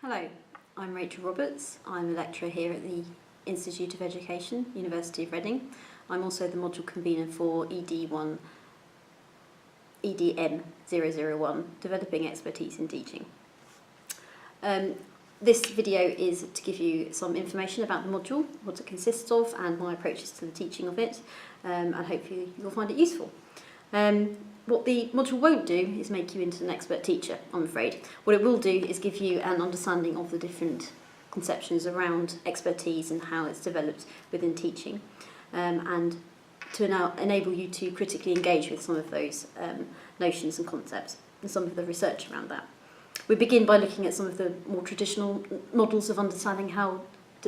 Hello, I'm Rachel Roberts. I'm a lecturer here at the Institute of Education, University of Reading. I'm also the module convener for EDM001, Developing Expertise in Teaching. This video is to give you some information about the module, what it consists of, and my approaches to the teaching of it, and hopefully you'll find it useful. What the module won't do is make you into an expert teacher, I'm afraid. What it will do is give you an understanding of the different conceptions around expertise and how it's developed within teaching, and to now enable you to critically engage with some of those notions and concepts and some of the research around that. We begin by looking at some of the more traditional models of understanding how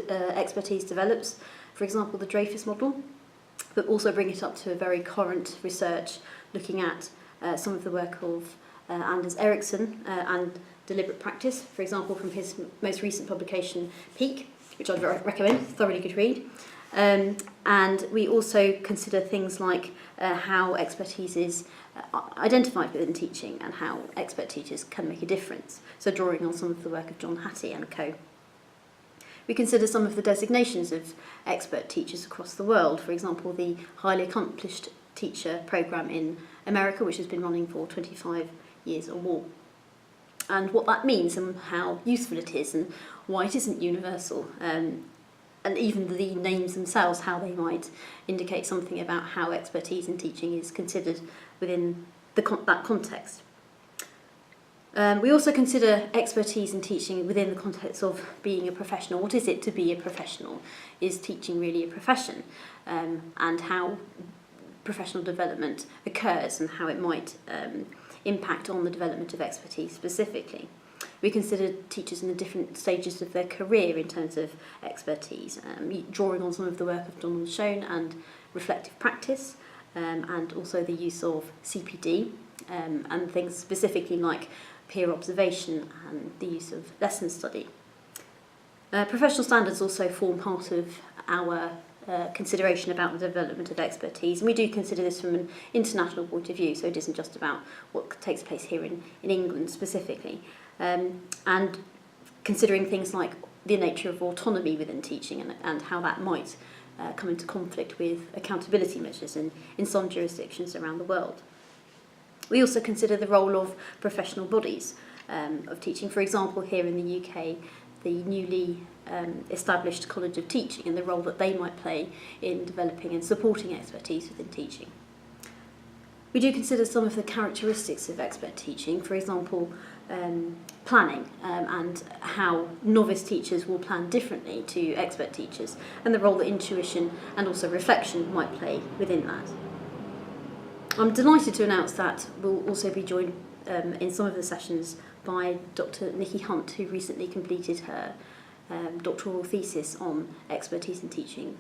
expertise develops, for example the Dreyfus model, but also bring it up to a very current research looking at some of the work of Anders Ericsson and deliberate practice, for example from his most recent publication Peak, which I'd recommend, thoroughly good read. And we also consider things like how expertise is identified within teaching and how expert teachers can make a difference, so drawing on some of the work of John Hattie and co. We consider some of the designations of expert teachers across the world, for example the highly accomplished teacher programme in America, which has been running for 25 years or more, and what that means and how useful it is and why it isn't universal, and even the names themselves, how they might indicate something about how expertise in teaching is considered within that context. We also consider expertise in teaching within the context of being a professional. What is it to be a professional? Is teaching really a profession? And how professional development occurs and how it might impact on the development of expertise specifically. We consider teachers in the different stages of their career in terms of expertise, drawing on some of the work of Donald Schoen and reflective practice, and also the use of CPD and things specifically like peer observation and the use of lesson study. Professional standards also form part of our consideration about the development of expertise, and we do consider this from an international point of view, so it isn't just about what takes place here in England specifically, and considering things like the nature of autonomy within teaching and how that might come into conflict with accountability measures in some jurisdictions around the world. We also consider the role of professional bodies of teaching, for example here in the UK the newly established College of Teaching and the role that they might play in developing and supporting expertise within teaching. We do consider some of the characteristics of expert teaching, for example planning and how novice teachers will plan differently to expert teachers, and the role that intuition and also reflection might play within that. I'm delighted to announce that we'll also be joined in some of the sessions by Dr. Nikki Hunt, who recently completed her doctoral thesis on expertise in teaching.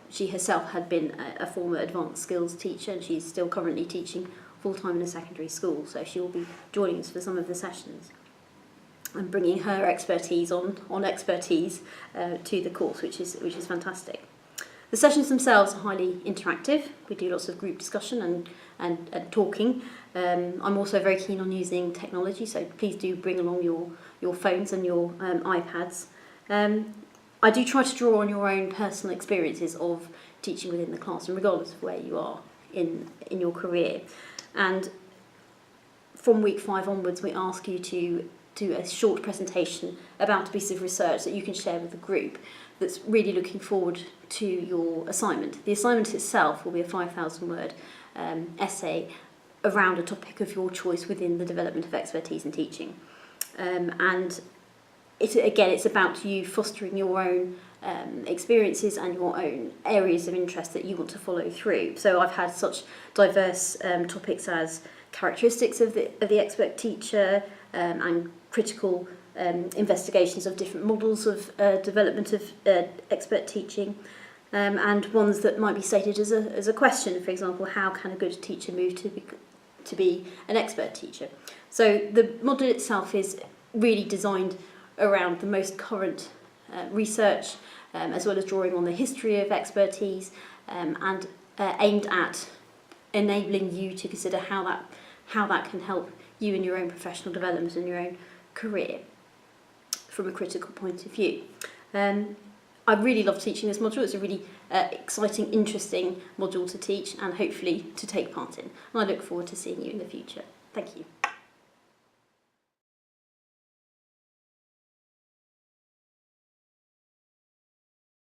She herself had been a former advanced skills teacher, and she's still currently teaching full-time in a secondary school, so she will be joining us for some of the sessions and bringing her expertise on expertise to the course, which is fantastic. The sessions themselves are highly interactive. We do lots of group discussion and talking. I'm also very keen on using technology, so please do bring along your phones and your iPads. I do try to draw on your own personal experiences of teaching within the classroom, regardless of where you are in your career. And from week 5 onwards, we ask you to do a short presentation about a piece of research that you can share with the group that's really looking forward to your assignment. The assignment itself will be a 5,000-word essay around a topic of your choice within the development of expertise in teaching. And it's about you fostering your own experiences and your own areas of interest that you want to follow through. So I've had such diverse topics as characteristics of the expert teacher and critical investigations of different models of development of expert teaching, and ones that might be stated as a question, for example, how can a good teacher move to be an expert teacher? So the module itself is really designed around the most current research, as well as drawing on the history of expertise, and aimed at enabling you to consider how that can help you in your own professional development and your own career. from a critical point of view. I really love teaching this module. It's a really exciting, interesting module to teach and hopefully to take part in. And I look forward to seeing you in the future. Thank you.